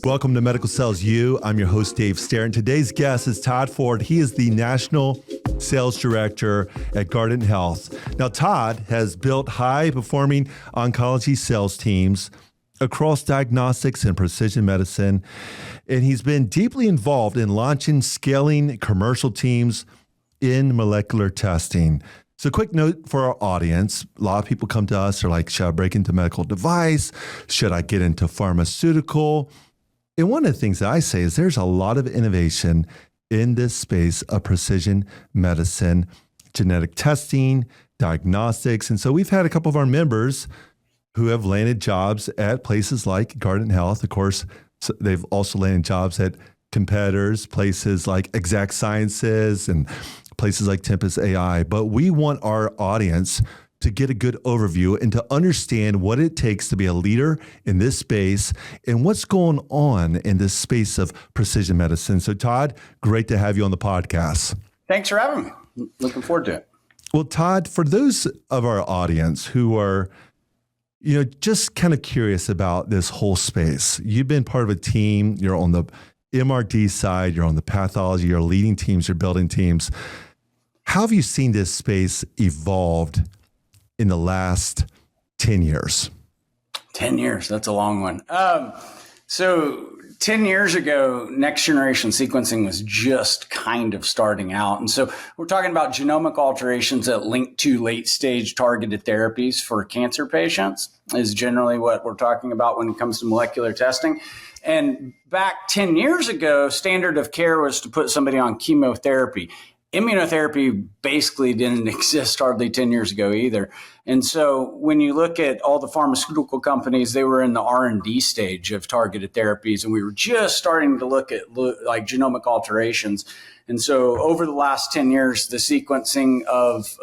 Welcome to Medical Sales U. I'm your host, Dave Stair, and today's guest is Todd Ford. He is the National Sales Director at Guardant Health. Now, Todd has built high-performing oncology sales teams across diagnostics and precision medicine, and he's been deeply involved in launching, scaling commercial teams in molecular testing. So quick note for our audience, a lot of people come to us, they're like, should I break into medical device? Should I get into pharmaceutical? And one of the things that I say is there's a lot of innovation in this space of precision medicine, genetic testing, diagnostics. And so we've had a couple of our members who have landed jobs at places like Guardant Health. Of course, they've also landed jobs at competitors, places like Exact Sciences and places like Tempus AI. But we want our audience to get a good overview and to understand what it takes to be a leader in this space and what's going on in this space of precision medicine. So Todd, great to have you on the podcast. Thanks for having me. Looking forward to it. Well, Todd, for those of our audience who are, just kind of curious about this whole space, you've been part of a team, you're on the MRD side, you're on the pathology, you're leading teams, you're building teams. How have you seen this space evolved in the last 10 years? 10 years, that's a long one. So 10 years ago, next generation sequencing was just kind of starting out. And so we're talking about genomic alterations that link to late stage targeted therapies for cancer patients is generally what we're talking about when it comes to molecular testing. And back 10 years ago, standard of care was to put somebody on chemotherapy. Immunotherapy basically didn't exist hardly 10 years ago either. And so when you look at all the pharmaceutical companies, they were in the R&D stage of targeted therapies, and we were just starting to look at like genomic alterations. And so over the last 10 years, the sequencing of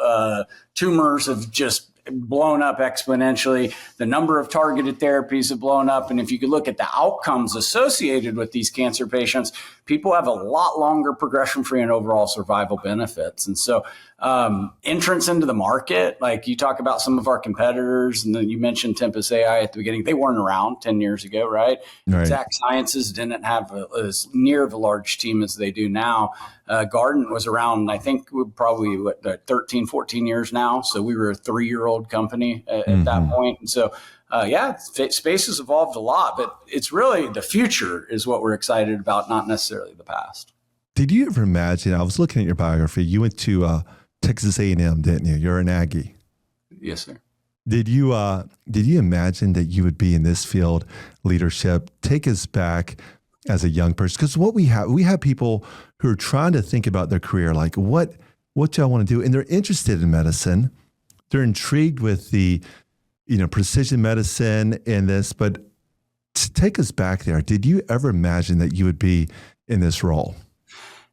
tumors have just blown up exponentially. The number of targeted therapies have blown up. And if you could look at the outcomes associated with these cancer patients, people have a lot longer progression-free and overall survival benefits. And so entrance into the market, like you talk about some of our competitors, and then you mentioned Tempus AI at the beginning, they weren't around 10 years ago, right? Exact Sciences didn't have as near of a large team as they do now. Guardant was around, I think, probably 13, 14 years now. So we were a 3-year-old company at that point. And so, space has evolved a lot, but it's really the future is what we're excited about, not necessarily the past. Did you ever imagine, I was looking at your biography, you went to Texas A&M, didn't you? You're an Aggie. Yes, sir. Did you imagine that you would be in this field, leadership? Take us back as a young person, because what we have people who are trying to think about their career, like what do I want to do? And they're interested in medicine. They're intrigued with the, precision medicine and this, but to take us back there, did you ever imagine that you would be in this role?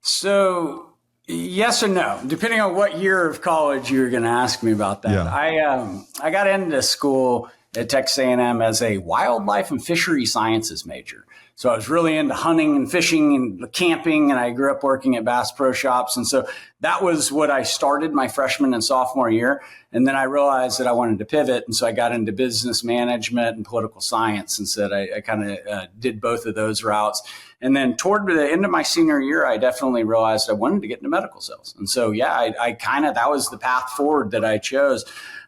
So yes and no, depending on what year of college you were going to ask me about that. Yeah. I got into school at Texas A&M as a wildlife and fishery sciences major. So I was really into hunting and fishing and camping, and I grew up working at Bass Pro Shops. And so that was what I started my freshman and sophomore year. And then I realized that I wanted to pivot. And so I got into business management and political science, and said I kind of did both of those routes. And then toward the end of my senior year, I definitely realized I wanted to get into medical sales. And so, that was the path forward that I chose.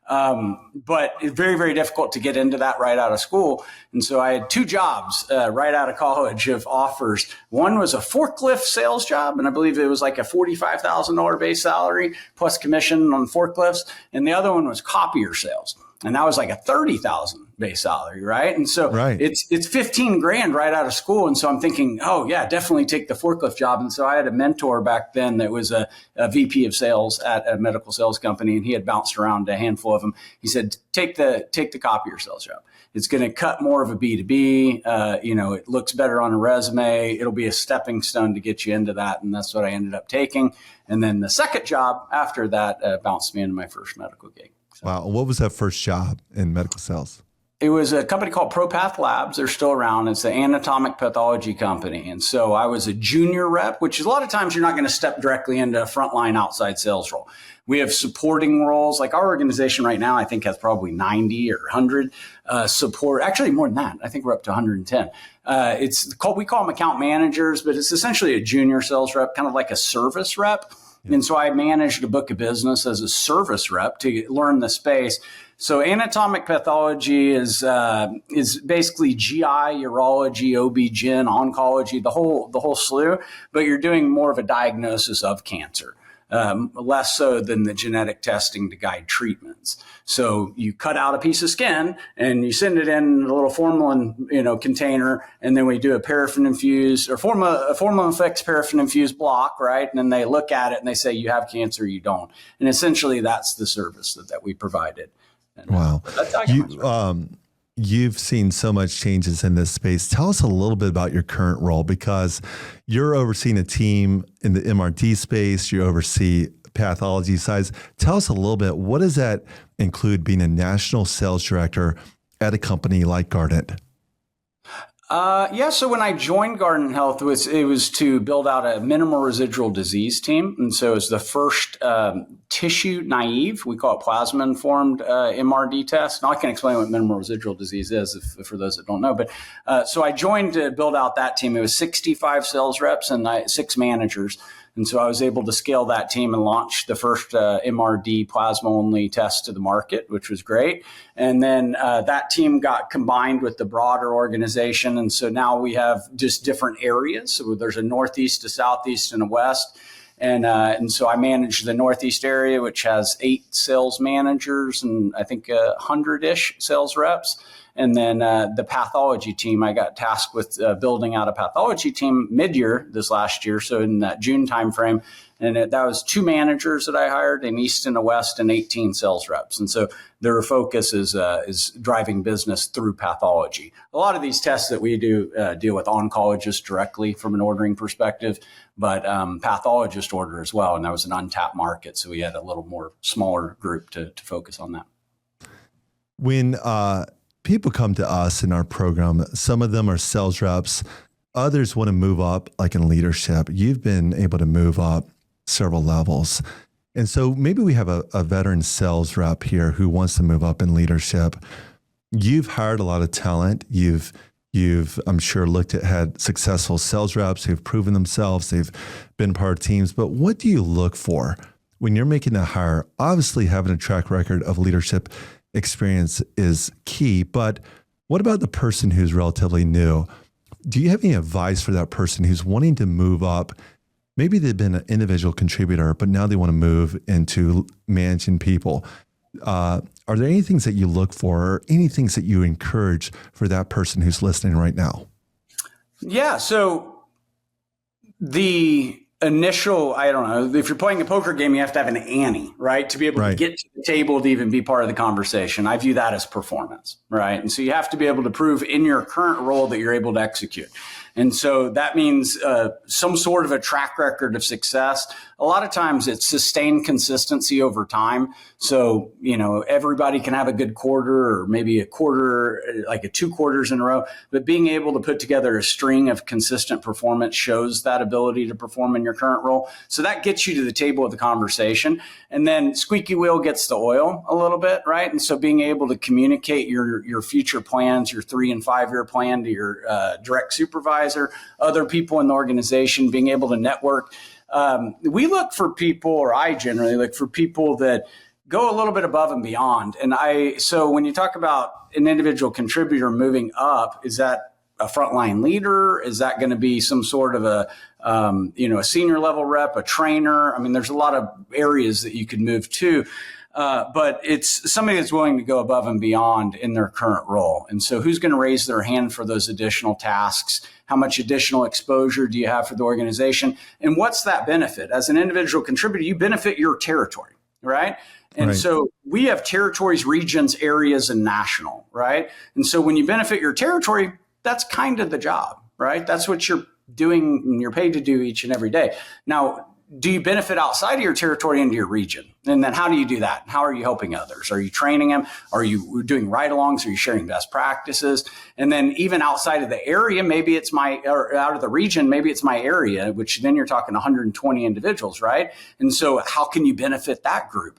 But it's very, very difficult to get into that right out of school. And so I had 2 jobs right out of college of offers. One was a forklift sales job, and I believe it was like a $45,000 base salary plus commission on forklifts. And the other one was copier sales, and that was like a $30,000 base salary, right? And so it's 15 grand right out of school. And so I'm thinking, oh yeah, definitely take the forklift job. And so I had a mentor back then that was a VP of sales at a medical sales company, and he had bounced around a handful of them. He said, take the copier sales job. It's going to cut more of a B2B. It looks better on a resume. It'll be a stepping stone to get you into that. And that's what I ended up taking. And then the second job after that bounced me into my first medical gig. So. Wow. What was that first job in medical sales? It was a company called ProPath Labs. They're still around. It's an anatomic pathology company. And so I was a junior rep, which is a lot of times you're not going to step directly into a frontline outside sales role. We have supporting roles. Like our organization right now, I think has probably 90 or 100 support. Actually, more than that. I think we're up to 110. We call them account managers, but it's essentially a junior sales rep, kind of like a service rep. Yeah. And so I managed a book of business as a service rep to learn the space. So anatomic pathology is basically GI, urology, OB-GYN, oncology, the whole slew, but you're doing more of a diagnosis of cancer, less so than the genetic testing to guide treatments. So you cut out a piece of skin and you send it in a little formalin, container, and then we do a paraffin infused or formalin fixed paraffin infused block, right? And then they look at it and they say you have cancer, you don't. And essentially that's the service that we provided. Wow. You've seen so much changes in this space. Tell us a little bit about your current role, because you're overseeing a team in the MRD space. You oversee pathology size. Tell us a little bit, what does that include being a national sales director at a company like Guardant? So when I joined Guardant Health, it was to build out a minimal residual disease team. And so it was the first tissue naive, we call it plasma informed MRD test. Now I can explain what minimal residual disease is for those that don't know. But so I joined to build out that team. It was 65 sales reps and 6 managers. And so I was able to scale that team and launch the first MRD plasma-only test to the market, which was great. And then that team got combined with the broader organization. And so now we have just different areas. So there's a northeast, a southeast, and a west. And so I manage the northeast area, which has 8 sales managers and I think 100-ish sales reps. And then the pathology team, I got tasked with building out a pathology team mid-year this last year, so in that June timeframe. And that was 2 managers that I hired, an east and a west, and 18 sales reps. And so their focus is driving business through pathology. A lot of these tests that we do deal with oncologists directly from an ordering perspective, but pathologists order as well. And that was an untapped market, so we had a little more smaller group to focus on that. When people come to us in our program, some of them are sales reps. Others want to move up, like in leadership. You've been able to move up several levels. And so maybe we have a veteran sales rep here who wants to move up in leadership. You've hired a lot of talent. You've I'm sure had successful sales reps who've proven themselves. They've been part of teams. But what do you look for when you're making a hire? Obviously, having a track record of leadership experience is key, but what about the person who's relatively new? Do you have any advice for that person who's wanting to move up? Maybe they've been an individual contributor, but now they want to move into managing people. Are there any things that you look for or any things that you encourage for that person who's listening right now? Yeah. So the initial, I don't know, if you're playing a poker game, you have to have an ante, right? To be able to get to the table to even be part of the conversation. I view that as performance, right? And so you have to be able to prove in your current role that you're able to execute. And so that means some sort of a track record of success. A lot of times it's sustained consistency over time. So, everybody can have a good quarter or maybe a quarter, like 2 quarters in a row, but being able to put together a string of consistent performance shows that ability to perform in your current role. So that gets you to the table of the conversation. And then squeaky wheel gets the oil a little bit, right? And so being able to communicate your future plans, your 3 and 5 year plan to your direct supervisor, other people in the organization, being able to network. We look for people, or I generally look for people that go a little bit above and beyond. And so when you talk about an individual contributor moving up, is that a frontline leader? Is that going to be some sort of a senior level rep, a trainer? I mean, there's a lot of areas that you could move to. But it's somebody that's willing to go above and beyond in their current role. And so who's going to raise their hand for those additional tasks? How much additional exposure do you have for the organization? And what's that benefit? As an individual contributor, you benefit your territory, right? And so we have territories, regions, areas, and national, right? And so when you benefit your territory, that's kind of the job, right? That's what you're doing and you're paid to do each and every day. Now, do you benefit outside of your territory into your region? And then how do you do that? How are you helping others? Are you training them? Are you doing ride-alongs? Are you sharing best practices? And then even outside of the area, maybe it's or out of the region, maybe it's my area, which then you're talking 120 individuals, right? And so how can you benefit that group?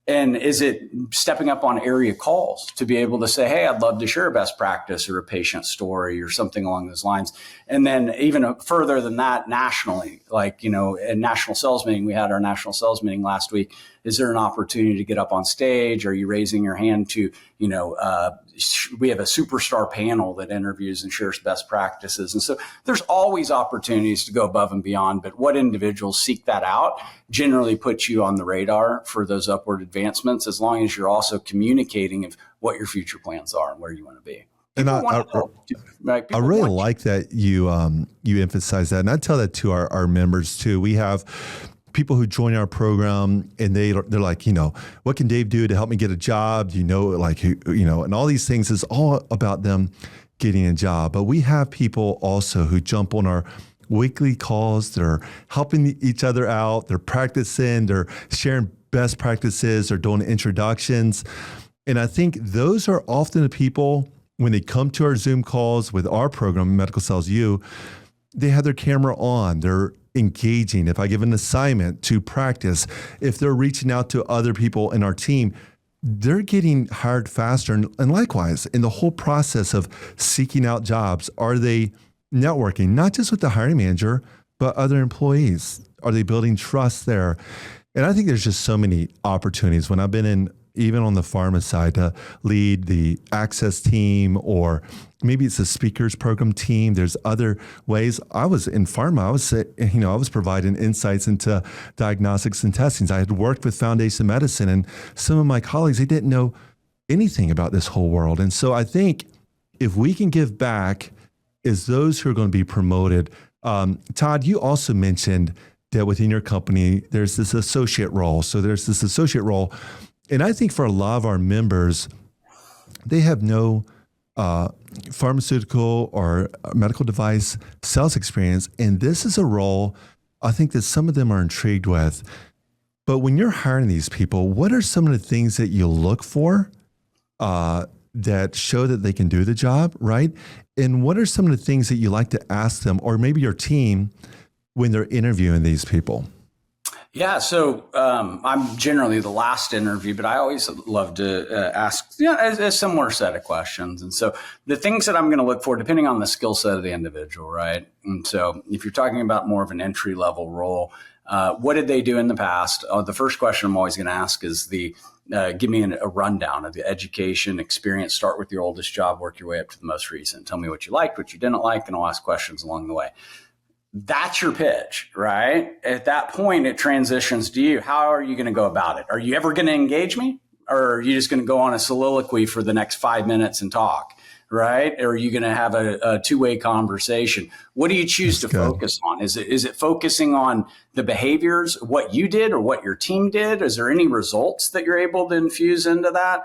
And is it stepping up on area calls to be able to say, hey, I'd love to share a best practice or a patient story or something along those lines? And then even further than that, nationally, like, a national sales meeting, we had our national sales meeting last week. Is there an opportunity to get up on stage? Are you raising your hand to, we have a superstar panel that interviews and shares best practices. And so there's always opportunities to go above and beyond, but what individuals seek that out generally puts you on the radar for those upward advancements, as long as you're also communicating of what your future plans are and where you want to be. And I really like that you emphasize that. And I tell that to our members too. We have people who join our program and they're like, what can Dave do to help me get a job? And all these things is all about them getting a job. But we have people also who jump on our weekly calls. They're helping each other out. They're practicing. They're sharing best practices. They're doing introductions. And I think those are often the people, when they come to our Zoom calls with our program, Medical Sales U, they have their camera on. They're engaging. If I give an assignment to practice, if they're reaching out to other people in our team, they're getting hired faster. And likewise, in the whole process of seeking out jobs, are they networking, not just with the hiring manager, but other employees? Are they building trust there? And I think there's just so many opportunities. When I've been in, even on the pharma side, to lead the access team, or maybe it's a speakers program team. There's other ways. I was in pharma. I was providing insights into diagnostics and testings. I had worked with Foundation Medicine, and some of my colleagues, they didn't know anything about this whole world. And so I think if we can give back, is those who are going to be promoted. Todd, you also mentioned that within your company, there's this associate role. So there's this associate role. And I think for a lot of our members, they have no pharmaceutical or medical device sales experience. And this is a role I think that some of them are intrigued with. But when you're hiring these people, what are some of the things that you look for that show that they can do the job, right? And what are some of the things that you like to ask them, or maybe your team, when they're interviewing these people? Yeah, so I'm generally the last interview, but I always love to ask a similar set of questions. And so the things that I'm going to look for, depending on the skill set of the individual, right? And so if you're talking about more of an entry level role, what did they do in the past? The first question I'm always going to ask is give me a rundown of the education experience. Start with your oldest job, work your way up to the most recent. Tell me what you liked, what you didn't like, and I'll ask questions along the way. That's your pitch, right? At that point, it transitions to you. How are you going to go about it? Are you ever going to engage me? Or are you just going to go on a soliloquy for the next 5 minutes and talk, right? Or are you going to have a two-way conversation? What do you choose to focus on? Is it focusing on the behaviors, what you did or what your team did? Is there any results that you're able to infuse into that?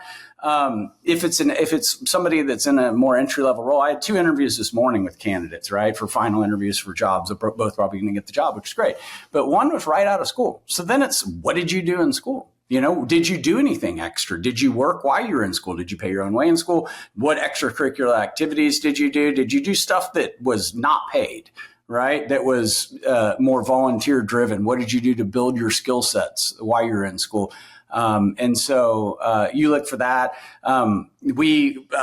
If it's somebody that's in a more entry-level role, I had 2 interviews this morning with candidates, right, for final interviews for jobs. They're both probably going to get the job, which is great. But one was right out of school. So then it's, what did you do in school? Did you do anything extra? Did you work while you were in school? Did you pay your own way in school? What extracurricular activities did you do? Did you do stuff that was not paid, right? That was more volunteer driven? What did you do to build your skill sets while you're in school? And so you look for that. A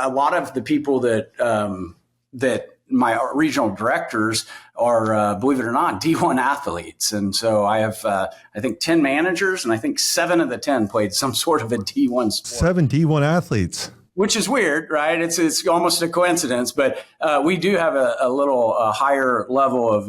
lot of the people that my regional directors are, believe it or not, D1 athletes. And so I have, I think 10 managers, and I think 7 of the 10 played some sort of a D1 sport. 7 D1 athletes. Which is weird, right? It's almost a coincidence, but we do have a little higher level of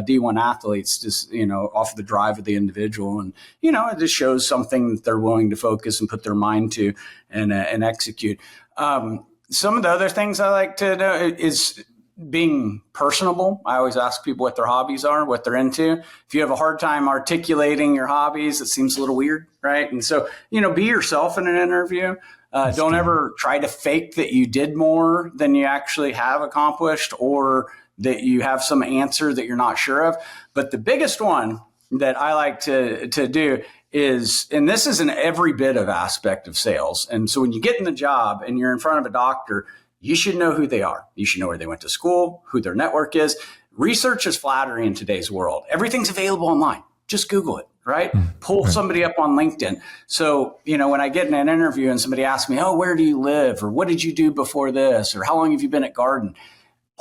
D1 athletes, just off the drive of the individual, and it just shows something that they're willing to focus and put their mind to and execute. Some of the other things I like to know is being personable. I always ask people what their hobbies are, what they're into. If you have a hard time articulating your hobbies, it seems a little weird, right? And so be yourself in an interview. Don't ever try to fake that you did more than you actually have accomplished, or that you have some answer that you're not sure of. But the biggest one that I like to do is, and this is in every bit of aspect of sales. And so when you get in the job and you're in front of a doctor, you should know who they are. You should know where they went to school, who their network is. Research is flattery in today's world. Everything's available online. Just Google it, right? Pull somebody up on LinkedIn. So, when I get in an interview and somebody asks me, oh, where do you live? Or what did you do before this? Or how long have you been at Guardant?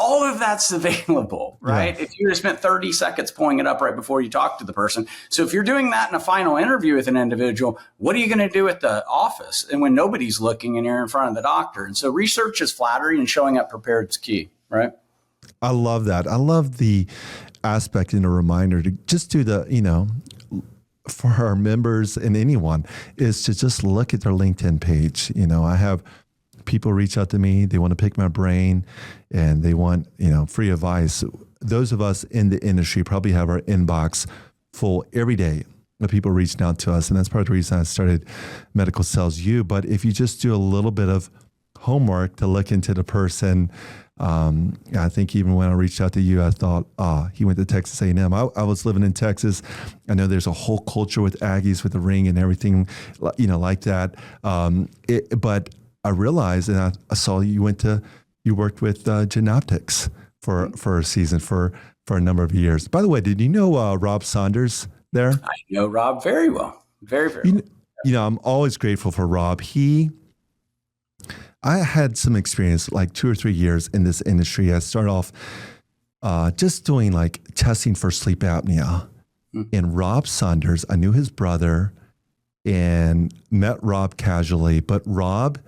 All of that's available, right? Yeah. If you just spent 30 seconds pulling it up right before you talk to the person. So if you're doing that in a final interview with an individual, what are you going to do at the office? And when nobody's looking and you're in front of the doctor. And so research is flattery and showing up prepared is key, right? I love that. I love the aspect and a reminder to just do the, for our members and anyone is to just look at their LinkedIn page. I have people reach out to me, they want to pick my brain and they want, free advice. Those of us in the industry probably have our inbox full every day of people reaching out to us. And that's part of the reason I started Medical Sales U. But if you just do a little bit of homework to look into the person, I think even when I reached out to you, I thought, he went to Texas A&M. I was living in Texas. I know there's a whole culture with Aggies, with the ring and everything, like that. But I realized, and I saw you worked with Genoptics for a season for a number of years. By the way, did you know Rob Saunders there? I know Rob very well, very, very well. I'm always grateful for Rob. I had some experience, like 2 or 3 years in this industry. I started off just doing like testing for sleep apnea. And Rob Saunders, I knew his brother and met Rob casually, but Rob,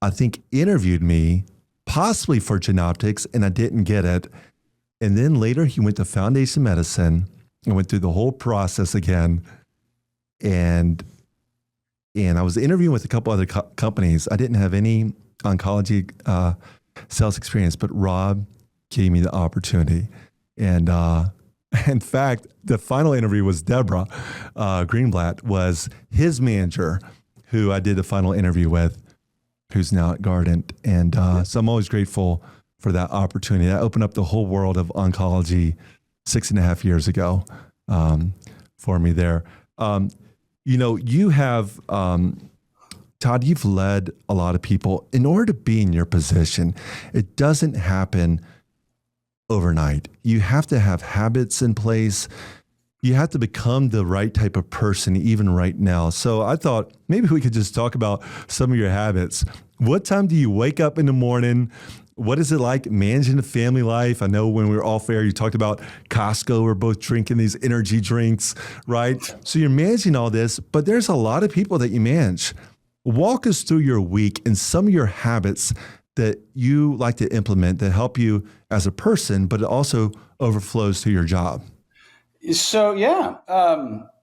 I think, interviewed me possibly for Genoptics, and I didn't get it. And then later he went to Foundation Medicine and went through the whole process again. And I was interviewing with a couple other companies. I didn't have any oncology sales experience, but Rob gave me the opportunity. And in fact, the final interview was Deborah Greenblatt was his manager, who I did the final interview with, who's now at Guardant. And so I'm always grateful for that opportunity. That opened up the whole world of oncology 6.5 years ago for me there. You have, Todd, you've led a lot of people. In order to be in your position, it doesn't happen overnight. You have to have habits in place. You have to become the right type of person even right now. So I thought maybe we could just talk about some of your habits. What time do you wake up in the morning? What is it like managing the family life? I know when we were off air, you talked about Costco. We're both drinking these energy drinks, right? So you're managing all this, but there's a lot of people that you manage. Walk us through your week and some of your habits that you like to implement that help you as a person, but it also overflows to your job. So,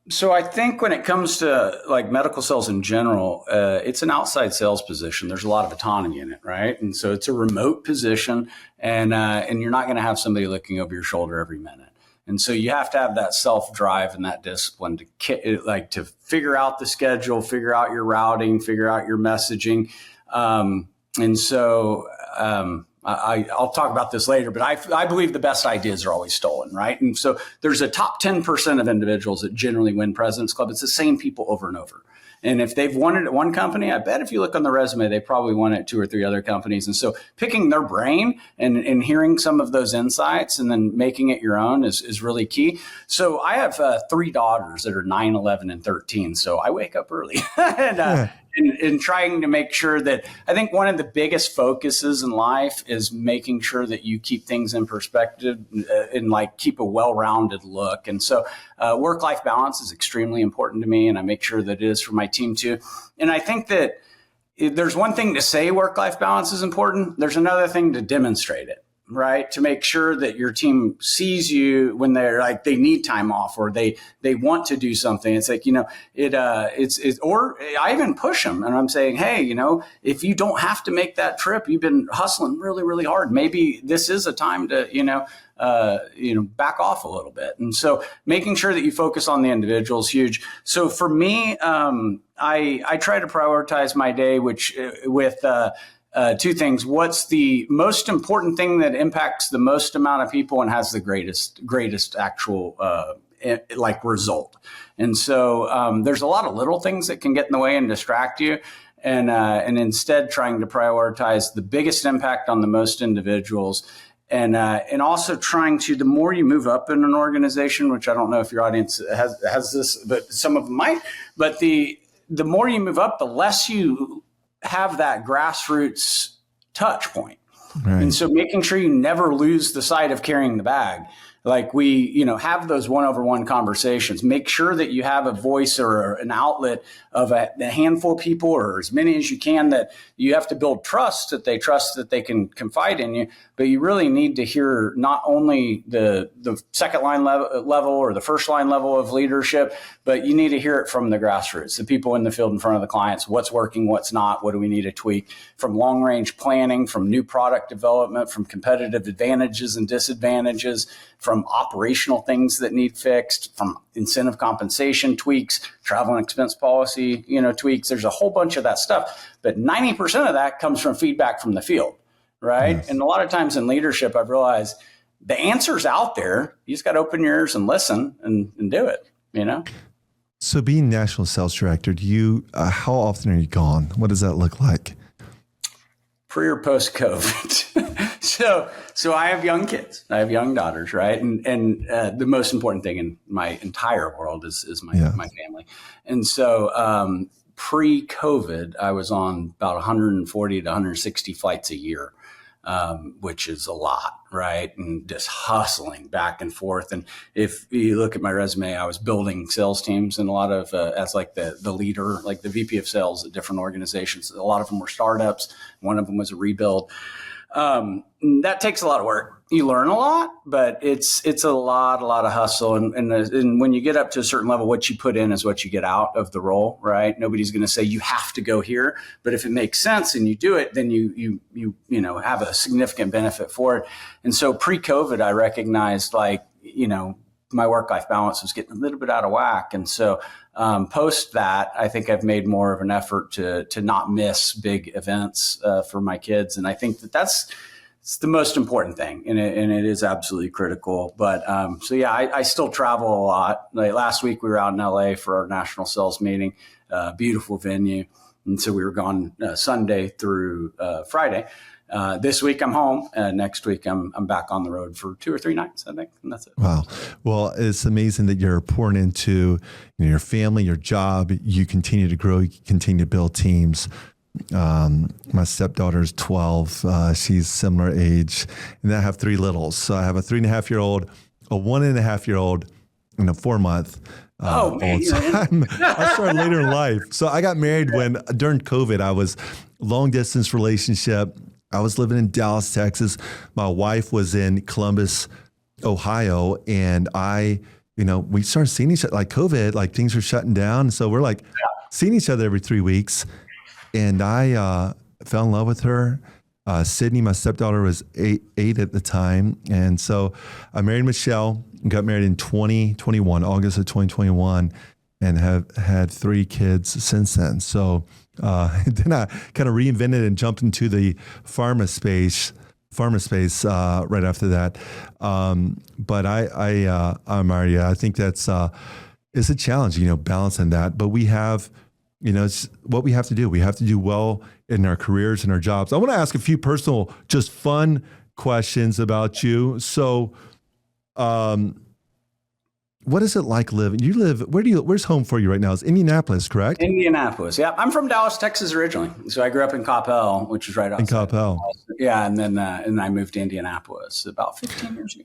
so I think when it comes to like medical sales in general, it's an outside sales position. There's a lot of autonomy in it, right? And so it's a remote position, and you're not going to have somebody looking over your shoulder every minute. And so you have to have that self-drive and that discipline to figure out the schedule, figure out your routing, figure out your messaging. I'll talk about this later, but I believe the best ideas are always stolen, right? And so there's a top 10% of individuals that generally win President's Club. It's the same people over and over. And if they've won it at one company, I bet if you look on the resume, they probably won it at 2 or 3 other companies. And so picking their brain and hearing some of those insights and then making it your own is really key. So I have 3 daughters that are 9, 11, and 13. So I wake up early and trying to make sure that I think one of the biggest focuses in life is making sure that you keep things in perspective and like keep a well-rounded look. And so work-life balance is extremely important to me, and I make sure that it is for my team too. And I think that there's one thing to say work-life balance is important. There's another thing to demonstrate it, right? To make sure that your team sees you when they're like, they need time off or they want to do something. It's like, or I even push them and I'm saying, hey, if you don't have to make that trip, you've been hustling really, really hard. Maybe this is a time to, back off a little bit. And so making sure that you focus on the individual is huge. So for me, I try to prioritize my day, with 2 things. What's the most important thing that impacts the most amount of people and has the greatest actual like result. And so there's a lot of little things that can get in the way and distract you. And instead trying to prioritize the biggest impact on the most individuals. And also trying to, the more you move up in an organization, which I don't know if your audience has this, but some of them might, but the more you move up, the less you have that grassroots touch point. Right. And so making sure you never lose the sight of carrying the bag. Like we, have those one-over-one conversations. Make sure that you have a voice or an outlet of a handful of people or as many as you can, that you have to build trust, that they trust that they can confide in you. But you really need to hear not only the second line level or the first line level of leadership, but you need to hear it from the grassroots, the people in the field in front of the clients. What's working, what's not, what do we need to tweak, from long range planning, from new product development, from competitive advantages and disadvantages, from operational things that need fixed, from incentive compensation tweaks, travel and expense policy, tweaks. There's a whole bunch of that stuff, but 90% of that comes from feedback from the field, right? Yes. And a lot of times in leadership, I've realized the answer's out there. You just got to open your ears and listen and do it, So being national sales director, how often are you gone? What does that look like? Pre or post COVID. So I have young kids. I have young daughters, right? And the most important thing in my entire world is my family. And so pre-COVID, I was on about 140 to 160 flights a year, which is a lot, right? And just hustling back and forth. And if you look at my resume, I was building sales teams and a lot of, as like the leader, like the VP of sales at different organizations. A lot of them were startups. One of them was a rebuild. That takes a lot of work. You learn a lot, but it's a lot of hustle. And when you get up to a certain level, what you put in is what you get out of the role, right? Nobody's going to say you have to go here, but if it makes sense and you do it, then you have a significant benefit for it. And so pre-COVID, I recognized my work-life balance was getting a little bit out of whack. And so post that, I think I've made more of an effort to not miss big events for my kids. And I think it's the most important thing, and it is absolutely critical. But I still travel a lot. Like last week, we were out in LA for our national sales meeting, beautiful venue. And so we were gone Sunday through Friday. This week I'm home. Next week I'm back on the road for 2 or 3 nights, I think, and that's it. Wow. Well, it's amazing that you're pouring into your family, your job. You continue to grow. You continue to build teams. My stepdaughter's 12. She's similar age, and I have 3 littles. So I have a 3.5-year-old, a 1.5-year-old, and a 4-month. Old. So I started later in life. So I got married during COVID. I was long distance relationship. I was living in Dallas, Texas. My wife was in Columbus, Ohio, and we started seeing each other. Like COVID, like things were shutting down, so we're like seeing each other every 3 weeks. And I fell in love with her. Sydney, my stepdaughter, was eight at the time. And so I married Michelle, got married in 2021, August of 2021, and have had 3 kids since then. So then I kind of reinvented and jumped into the pharma space right after that. But I think that's it's a challenge, balancing that. But we have, it's what we have to do. We have to do well in our careers and our jobs. I want to ask a few personal, just fun questions about you. So, what is it like living? Where's home for you right now? It's Indianapolis, correct? Indianapolis. Yeah. I'm from Dallas, Texas originally. So I grew up in Coppell, which is right outside. In Coppell. Yeah. And then I moved to Indianapolis about 15 years ago.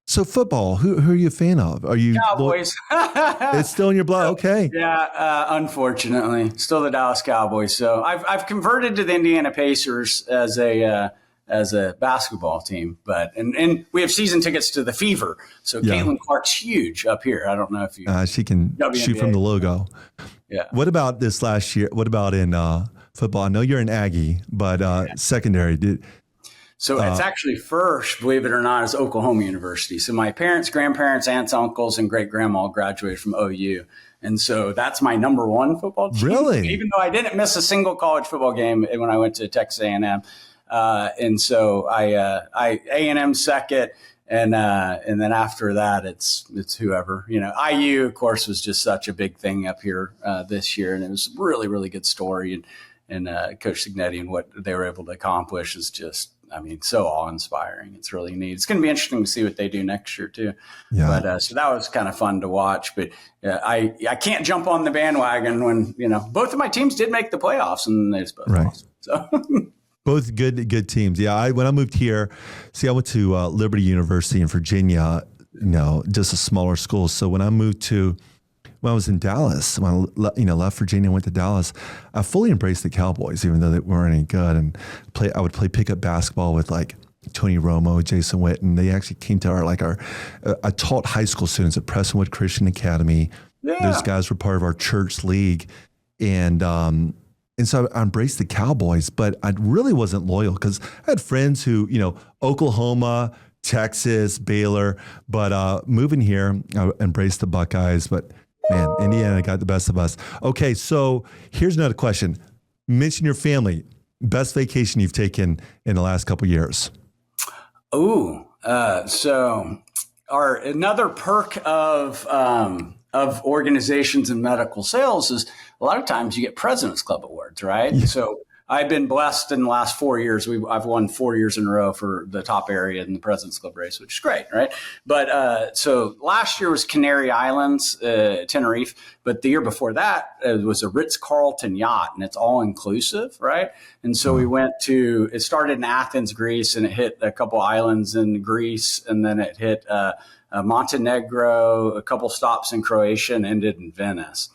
So football, who are you a fan of? Are you Cowboys? It's still in your blood. Okay. Yeah. Unfortunately, still the Dallas Cowboys. So I've converted to the Indiana Pacers as a basketball team, and we have season tickets to the Fever. So Caitlin Clark's huge up here. I don't know if you she can WNBA. Shoot from the logo. Yeah. What about this last year? What about in football? I know you're an Aggie, but secondary So it's actually first, believe it or not, is Oklahoma University. So my parents, grandparents, aunts, uncles, and great-grandma graduated from OU. And so that's my number 1 football team. Really? Even though I didn't miss a single college football game when I went to Texas A&M. And so A&M second, And then after that, it's whoever, IU, of course, was just such a big thing up here this year. And it was a really, really good story. And Coach Signetti and what they were able to accomplish is just, so awe-inspiring. It's really neat. It's going to be interesting to see what they do next year too. Yeah. But so that was kind of fun to watch. But I can't jump on the bandwagon when both of my teams did make the playoffs and they just both lost. So both good teams. Yeah. When I moved here, I went to Liberty University in Virginia. Just a smaller school. So when I was in Dallas, when I left Virginia and went to Dallas, I fully embraced the Cowboys, even though they weren't any good. And I would play pickup basketball with like Tony Romo, Jason Witten. They actually came to I taught high school students at Prestonwood Christian Academy. Yeah. Those guys were part of our church league. And so I embraced the Cowboys, but I really wasn't loyal because I had friends who, Oklahoma, Texas, Baylor, but moving here, I embraced the Buckeyes, but man, Indiana got the best of us. Okay, so here's another question. Mention your family. Best vacation you've taken in the last couple of years. So another perk of organizations and medical sales is a lot of times you get President's Club awards, right? Yeah. So I've been blessed in the last 4 years. I've won 4 years in a row for the top area in the President's Club race, which is great, right? But so last year was Canary Islands, Tenerife, but the year before that it was a Ritz-Carlton yacht, and it's all inclusive, right? And so we went it started in Athens, Greece, and it hit a couple islands in Greece, and then it hit Montenegro, a couple stops in Croatia, and ended in Venice.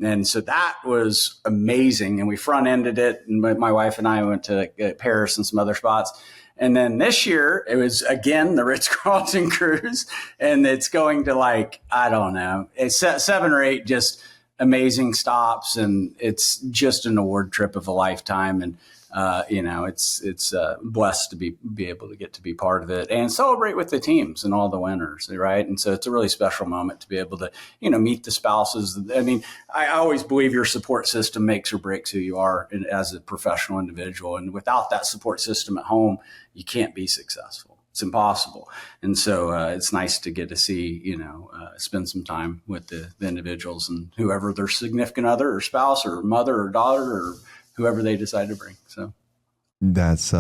And so that was amazing. And we front ended it. And my wife and I went to Paris and some other spots. And then this year it was again, the Ritz-Carlton cruise, and it's going to it's 7 or 8 just amazing stops. And it's just an award trip of a lifetime. And, it's blessed to be able to get to be part of it and celebrate with the teams and all the winners, right? And so it's a really special moment to be able to, meet the spouses. I always believe your support system makes or breaks who you are as a professional individual. And without that support system at home, you can't be successful. It's impossible. And so it's nice to get to see, spend some time with the individuals and whoever their significant other or spouse or mother or daughter or whoever they decide to bring. So that's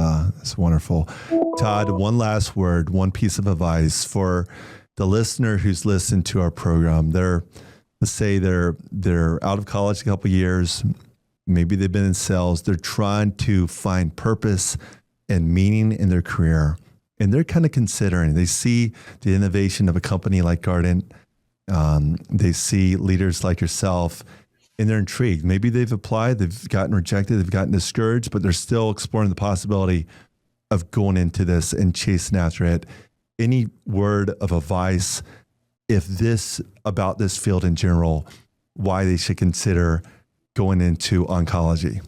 wonderful. Todd, one last word, one piece of advice for the listener who's listened to our program. Let's say they're out of college a couple of years. Maybe they've been in sales. They're trying to find purpose and meaning in their career. And they're kind of considering, they see the innovation of a company like Guardant. They see leaders like yourself, and they're intrigued. Maybe they've applied, they've gotten rejected, they've gotten discouraged, but they're still exploring the possibility of going into this and chasing after it. Any word of advice about this field in general, why they should consider going into oncology?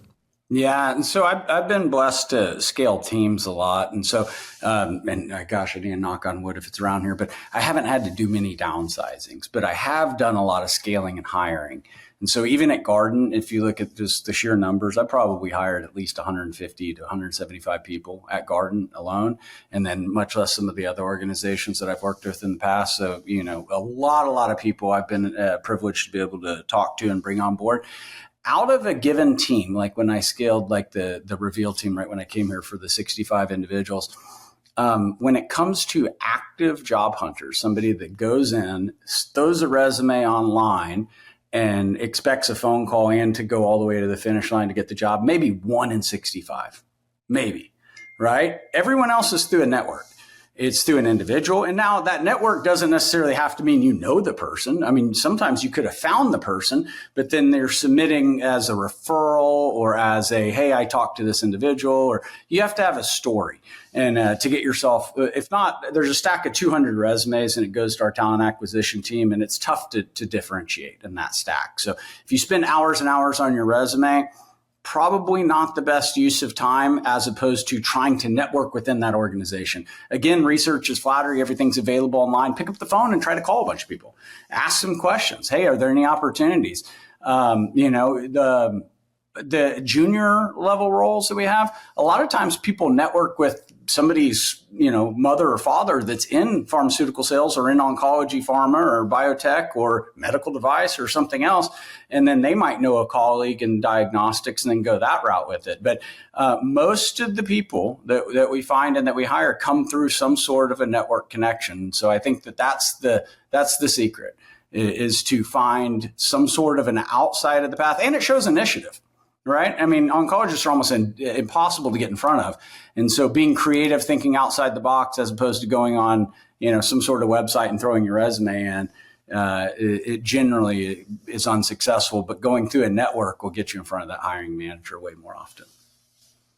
Yeah. And so I've been blessed to scale teams a lot. And so, gosh, I need to knock on wood if it's around here, but I haven't had to do many downsizings, but I have done a lot of scaling and hiring. And so even at Guardant, if you look at just the sheer numbers, I probably hired at least 150 to 175 people at Guardant alone, and then much less some of the other organizations that I've worked with in the past. So, a lot of people I've been privileged to be able to talk to and bring on board. Out of a given team, like when I scaled like the Reveal team, right when I came here for the 65 individuals, when it comes to active job hunters, somebody that goes in, throws a resume online, and expects a phone call in to go all the way to the finish line to get the job, maybe 1 in 65, maybe, right? Everyone else is through a network. It's through an individual. And now that network doesn't necessarily have to mean you know the person. I mean, sometimes you could have found the person, but then they're submitting as a referral or as a, hey, I talked to this individual, or you have to have a story. And to get yourself, if not, there's a stack of 200 resumes and it goes to our talent acquisition team, and it's tough to differentiate in that stack. So if you spend hours and hours on your resume, probably not the best use of time as opposed to trying to network within that organization. Again, research is flattery. Everything's available online. Pick up the phone and try to call a bunch of people. Ask some questions. Hey, are there any opportunities? the junior level roles that we have, a lot of times people network with somebody's, mother or father that's in pharmaceutical sales or in oncology, pharma or biotech or medical device or something else. And then they might know a colleague in diagnostics and then go that route with it. But most of the people that we find and that we hire come through some sort of a network connection. So I think that's the secret, is to find some sort of an outside of the path. And it shows initiative. Right? I mean, oncologists are almost impossible to get in front of. And so being creative, thinking outside the box, as opposed to going on, some sort of website and throwing your resume in, it generally is unsuccessful, but going through a network will get you in front of that hiring manager way more often.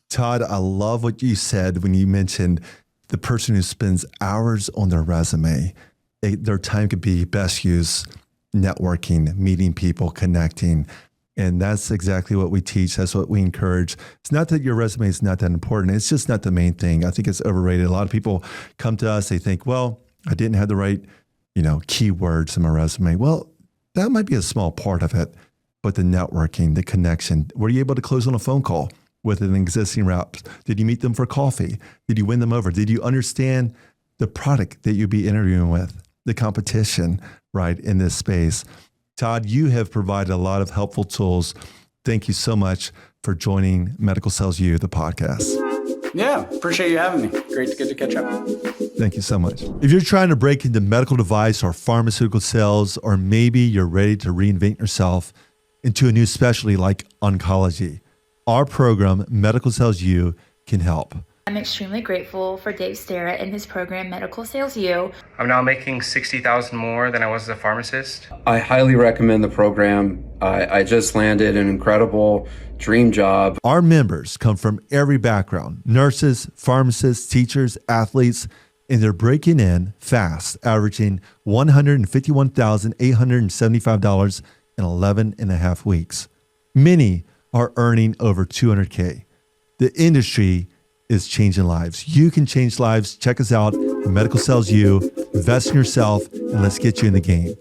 Todd, I love what you said when you mentioned the person who spends hours on their resume. Their time could be best used networking, meeting people, connecting. And that's exactly what we teach. That's what we encourage. It's not that your resume is not that important. It's just not the main thing. I think it's overrated. A lot of people come to us, they think, well, I didn't have the right, keywords in my resume. Well, that might be a small part of it, but the networking, the connection, were you able to close on a phone call with an existing rep? Did you meet them for coffee? Did you win them over? Did you understand the product that you'd be interviewing with, the competition, right, in this space? Todd, you have provided a lot of helpful tools. Thank you so much for joining Medical Sells You, the podcast. Yeah, appreciate you having me. Great to get to catch up. Thank you so much. If you're trying to break into medical device or pharmaceutical sales, or maybe you're ready to reinvent yourself into a new specialty like oncology, our program, Medical Sells You, can help. I'm extremely grateful for Dave Starrett and his program, Medical Sales U. I'm now making $60,000 more than I was as a pharmacist. I highly recommend the program. I just landed an incredible dream job. Our members come from every background: nurses, pharmacists, teachers, athletes, and they're breaking in fast, averaging $151,875 in 11 and a half weeks. Many are earning over $200K. The industry is changing lives. You can change lives. Check us out at Medical Sells You. Invest in yourself, and let's get you in the game.